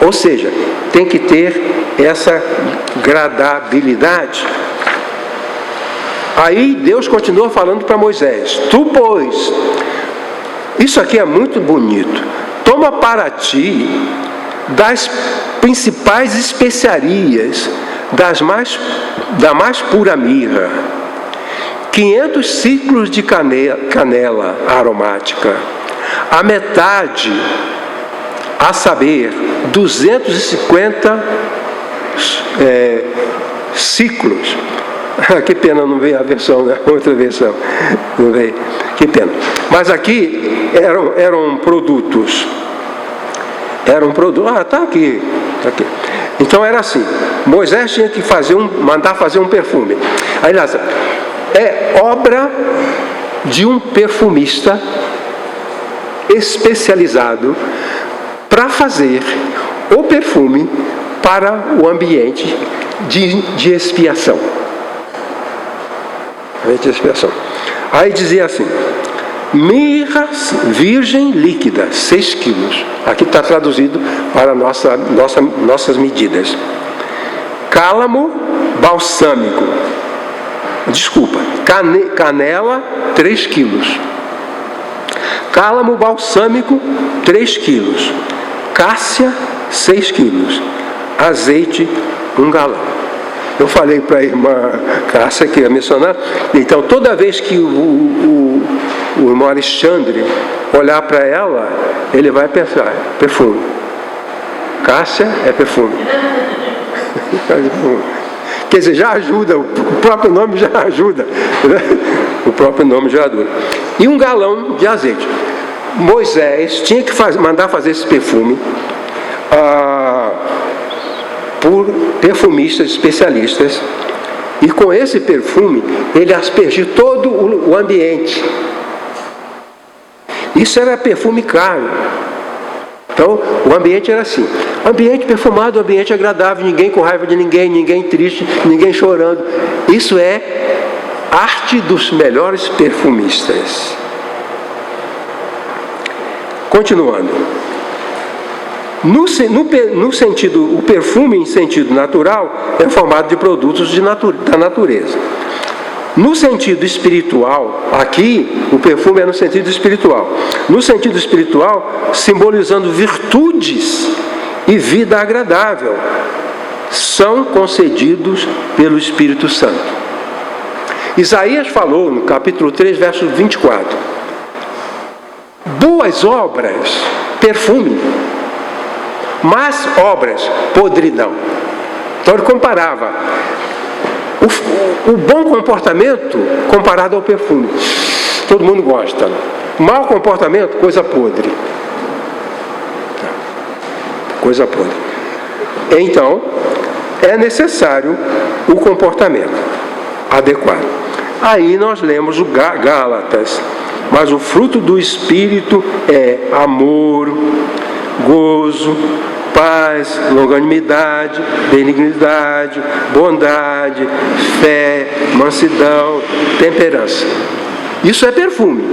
Ou seja, tem que ter essa gradabilidade. Aí Deus continua falando para Moisés: tu, pois, isso aqui é muito bonito, toma para ti das principais especiarias, da mais pura mirra, 500 ciclos de canela aromática, a metade, a saber, 250 ciclos. Que pena não veio a versão, né? Outra versão. Não veio. Que pena. Mas aqui eram produtos. Está aqui. Tá aqui. Então era assim. Moisés tinha que mandar fazer um perfume. Aí, Lázaro, é obra de um perfumista especializado para fazer o perfume para o ambiente de expiação. Aí dizia assim: mirra virgem líquida, 6 quilos. Aqui está traduzido para nossas medidas. Cálamo balsâmico. Canela, 3 quilos. Cálamo balsâmico, 3 quilos. Cássia, 6 quilos. Azeite, 1 galão. Eu falei para a irmã Cássia que ia mencionar. Então, toda vez que o irmão Alexandre olhar para ela, ele vai pensar: perfume. Cássia é perfume. Quer dizer, já ajuda, o próprio nome já ajuda. O próprio nome já ajuda. E um galão de azeite. Moisés tinha que mandar fazer esse perfume por perfumistas especialistas. E com esse perfume, ele aspergiu todo o ambiente. Isso era perfume caro. Então, o ambiente era assim. Ambiente perfumado, ambiente agradável, ninguém com raiva de ninguém, ninguém triste, ninguém chorando. Isso é arte dos melhores perfumistas. Continuando. No sentido, o perfume em sentido natural é formado de produtos da natureza. No sentido espiritual, aqui o perfume é no sentido espiritual. No sentido espiritual, simbolizando virtudes e vida agradável, são concedidos pelo Espírito Santo. Isaías falou no capítulo 3, verso 24. Boas obras, perfume. Más obras, podridão. Então ele comparava o bom comportamento comparado ao perfume. Todo mundo gosta. Mau comportamento, coisa podre. Coisa podre. Então, é necessário o comportamento adequado. Aí nós lemos o Gálatas. Mas o fruto do Espírito é amor, gozo, paz, longanimidade, benignidade, bondade, fé, mansidão, temperança. Isso é perfume.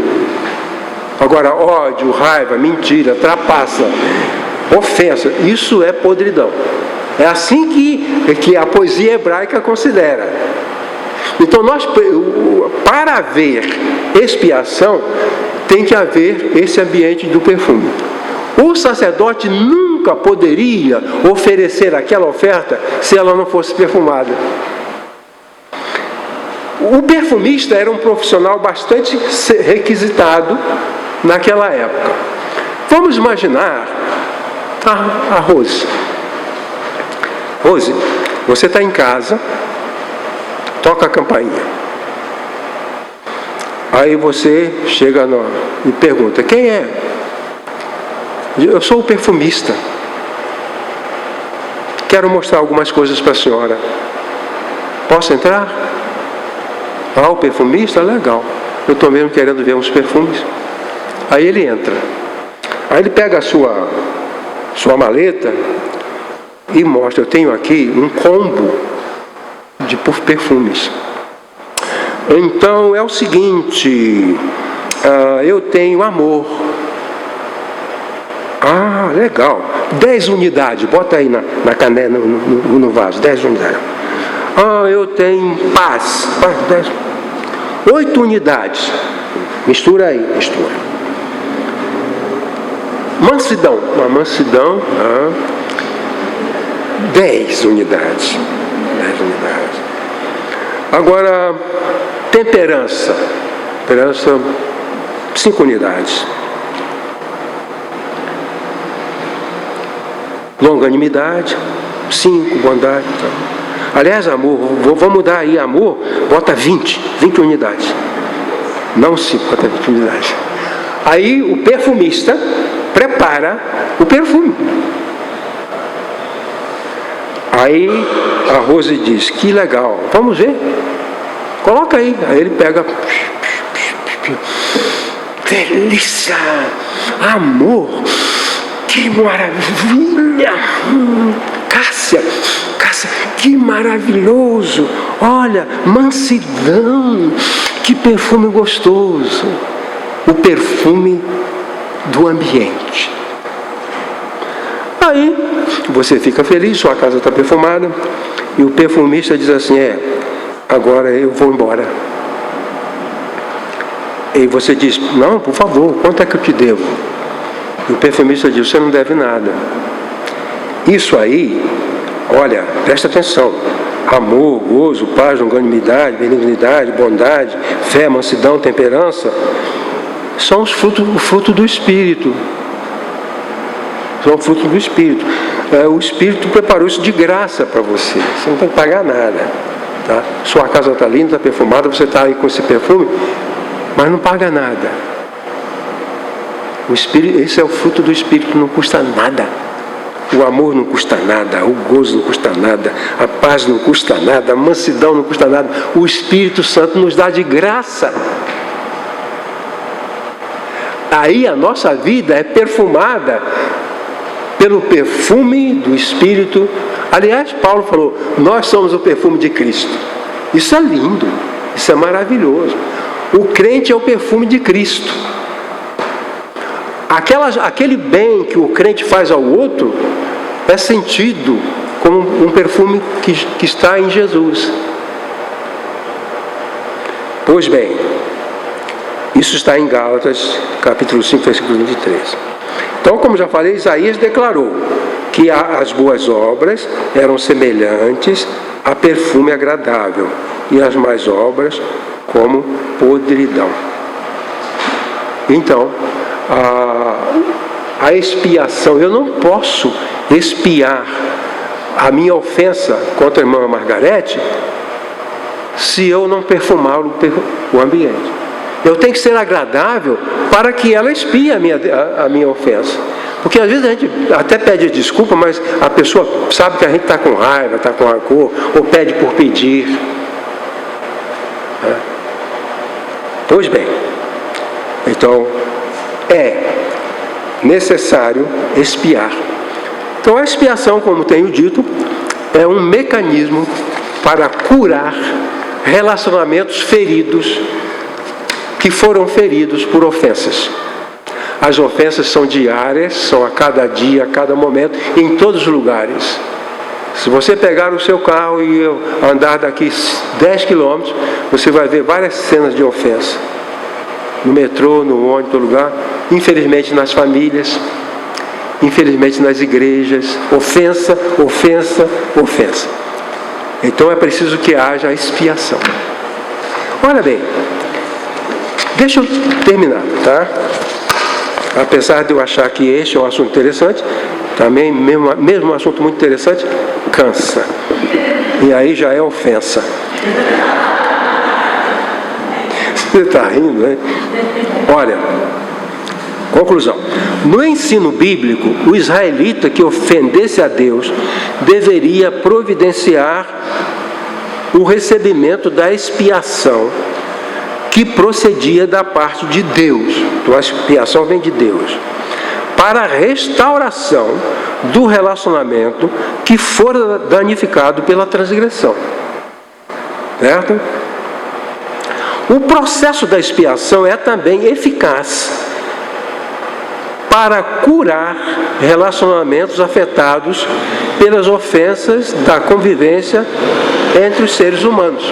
Agora, ódio, raiva, mentira, trapaça, ofensa, isso é podridão. É assim que a poesia hebraica considera. Então, para haver expiação, tem que haver esse ambiente do perfume. O sacerdote nunca poderia oferecer aquela oferta se ela não fosse perfumada. O perfumista era um profissional bastante requisitado naquela época. Vamos imaginar a Rose. Rose, você está em casa, toca a campainha. Aí você chega e pergunta, quem é? Eu sou o perfumista. Quero mostrar algumas coisas para a senhora. Posso entrar? Ah, o perfumista? Legal. Eu estou mesmo querendo ver uns perfumes. Aí ele entra. Aí ele pega a sua maleta e mostra, eu tenho aqui um combo de perfumes. Então é o seguinte, eu tenho amor. Ah, legal. 10 unidades, bota aí na canela, no vaso, 10 unidades. Ah, eu tenho paz. 8 unidades. Mistura aí, mistura. Mansidão. Uma mansidão. 10 unidades. 10 unidades. Agora, temperança. Temperança, 5 unidades. Longanimidade, 5, bondade. Aliás, amor, vou mudar aí, amor, bota 20 unidades. Não 5, bota 20 unidades. Aí o perfumista prepara o perfume. Aí a Rose diz, que legal, vamos ver? Coloca aí. Aí ele pega. Delícia! Amor! Que maravilha! Cássia, que maravilhoso! Olha, mansidão! Que perfume gostoso! O perfume do ambiente. Aí você fica feliz, sua casa está perfumada, e o perfumista diz assim, agora eu vou embora. E você diz, não, por favor, quanto é que eu te devo? E o perfumista diz, você não deve nada. Isso aí, olha, presta atenção. Amor, gozo, paz, longanimidade, benignidade, bondade, fé, mansidão, temperança, são o fruto do Espírito. São frutos do Espírito. o Espírito preparou isso de graça para você. Você não tem que pagar nada. Tá? Sua casa está linda, está perfumada, você está aí com esse perfume, mas não paga nada. O Espírito, esse é o fruto do Espírito, não custa nada. O amor não custa nada, o gozo não custa nada, a paz não custa nada, a mansidão não custa nada. O Espírito Santo nos dá de graça. Aí a nossa vida é perfumada pelo perfume do Espírito. Aliás, Paulo falou, nós somos o perfume de Cristo. Isso é lindo, isso é maravilhoso. O crente é o perfume de Cristo. Aquele bem que o crente faz ao outro é sentido como um perfume que está em Jesus. Pois bem, isso está em Gálatas, capítulo 5, versículo 23. Então, como já falei, Isaías declarou que as boas obras eram semelhantes a perfume agradável e as más obras como podridão. Então, a expiação, eu não posso expiar a minha ofensa contra a irmã Margarete se eu não perfumar o ambiente. Eu tenho que ser agradável para que ela expie a minha ofensa. Porque às vezes a gente até pede desculpa, mas a pessoa sabe que a gente está com raiva, está com rancor, ou pede por pedir. Pois bem, então é necessário expiar. Então a expiação, como tenho dito, é um mecanismo para curar relacionamentos feridos, que foram feridos por ofensas. As ofensas são diárias, são a cada dia, a cada momento, em todos os lugares. Se você pegar o seu carro e andar daqui 10 quilômetros, você vai ver várias cenas de ofensa. No metrô, no ônibus, no lugar. Infelizmente nas famílias, infelizmente nas igrejas. Ofensa, ofensa, ofensa. Então é preciso que haja expiação. Olha bem, deixa eu terminar, tá? Apesar de eu achar que este é um assunto interessante, também, mesmo um assunto muito interessante, cansa. E aí já é ofensa. Você está rindo, né? Olha, conclusão. No ensino bíblico, o israelita que ofendesse a Deus deveria providenciar o recebimento da expiação que procedia da parte de Deus. Então a expiação vem de Deus. Para a restauração do relacionamento que for danificado pela transgressão. Certo? O processo da expiação é também eficaz para curar relacionamentos afetados pelas ofensas da convivência entre os seres humanos.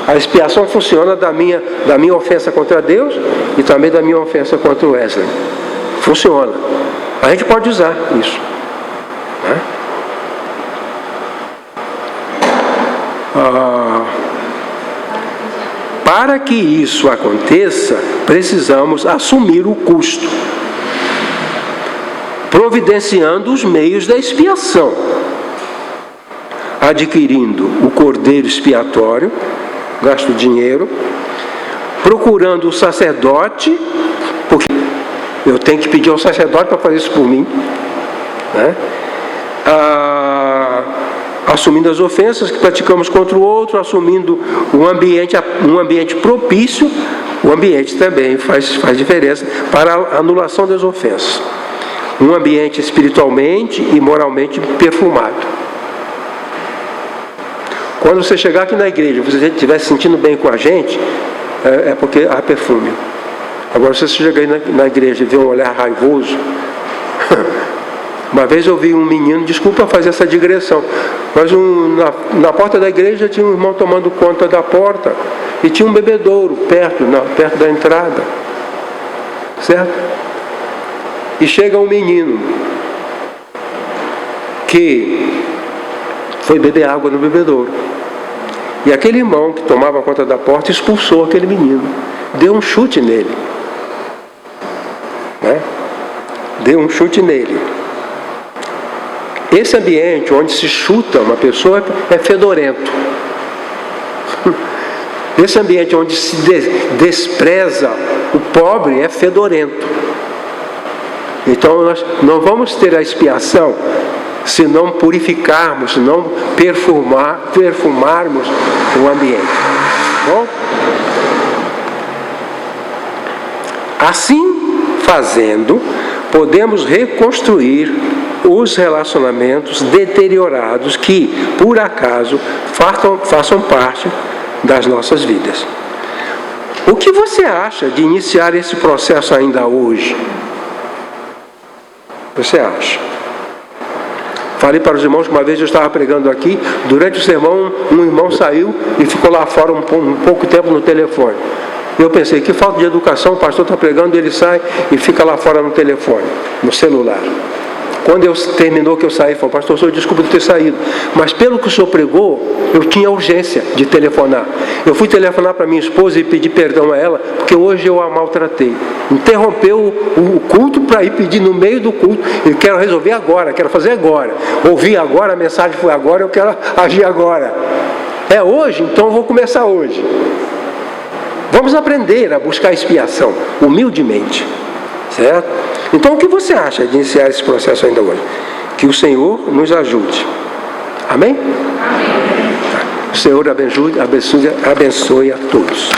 A expiação funciona da minha ofensa contra Deus e também da minha ofensa contra o Wesley. Funciona. A gente pode usar isso. Né? Para que isso aconteça, precisamos assumir o custo, providenciando os meios da expiação, adquirindo o cordeiro expiatório, gasto dinheiro, procurando o sacerdote, porque eu tenho que pedir ao sacerdote para fazer isso por mim, né? Assumindo as ofensas que praticamos contra o outro, assumindo um ambiente propício. O ambiente também faz diferença para a anulação das ofensas. Um ambiente espiritualmente e moralmente perfumado. Quando você chegar aqui na igreja, você estiver se sentindo bem com a gente, é porque há perfume. Agora, se você chegar aí na igreja e ver um olhar raivoso, uma vez eu vi um menino, desculpa fazer essa digressão, mas na porta da igreja tinha um irmão tomando conta da porta e tinha um bebedouro perto da entrada, certo? E chega um menino que foi beber água no bebedouro, e aquele irmão que tomava conta da porta expulsou aquele menino, deu um chute nele, né? Deu um chute nele. Esse ambiente onde se chuta uma pessoa é fedorento. Esse ambiente onde se despreza o pobre é fedorento. Então nós não vamos ter a expiação se não purificarmos, se não perfumarmos o ambiente. Bom? Assim fazendo, podemos reconstruir os relacionamentos deteriorados que, por acaso, façam parte das nossas vidas. O que você acha de iniciar esse processo ainda hoje? Você acha? Falei para os irmãos que uma vez eu estava pregando aqui, durante o sermão, um irmão saiu e ficou lá fora um pouco tempo no telefone. Eu pensei, que falta de educação, o pastor está pregando, ele sai e fica lá fora no telefone, no celular. Quando terminou que eu saí, falei, pastor, senhor, desculpa de ter saído, mas pelo que o senhor pregou, eu tinha urgência de telefonar. Eu fui telefonar para minha esposa e pedir perdão a ela, porque hoje eu a maltratei. Interrompeu o culto para ir pedir no meio do culto. Eu quero resolver agora, quero fazer agora. Ouvi agora, a mensagem foi agora, eu quero agir agora. É hoje, então eu vou começar hoje. Vamos aprender a buscar expiação, humildemente. Certo? Então, o que você acha de iniciar esse processo ainda hoje? Que o Senhor nos ajude. Amém? Amém. O Senhor abençoe a todos.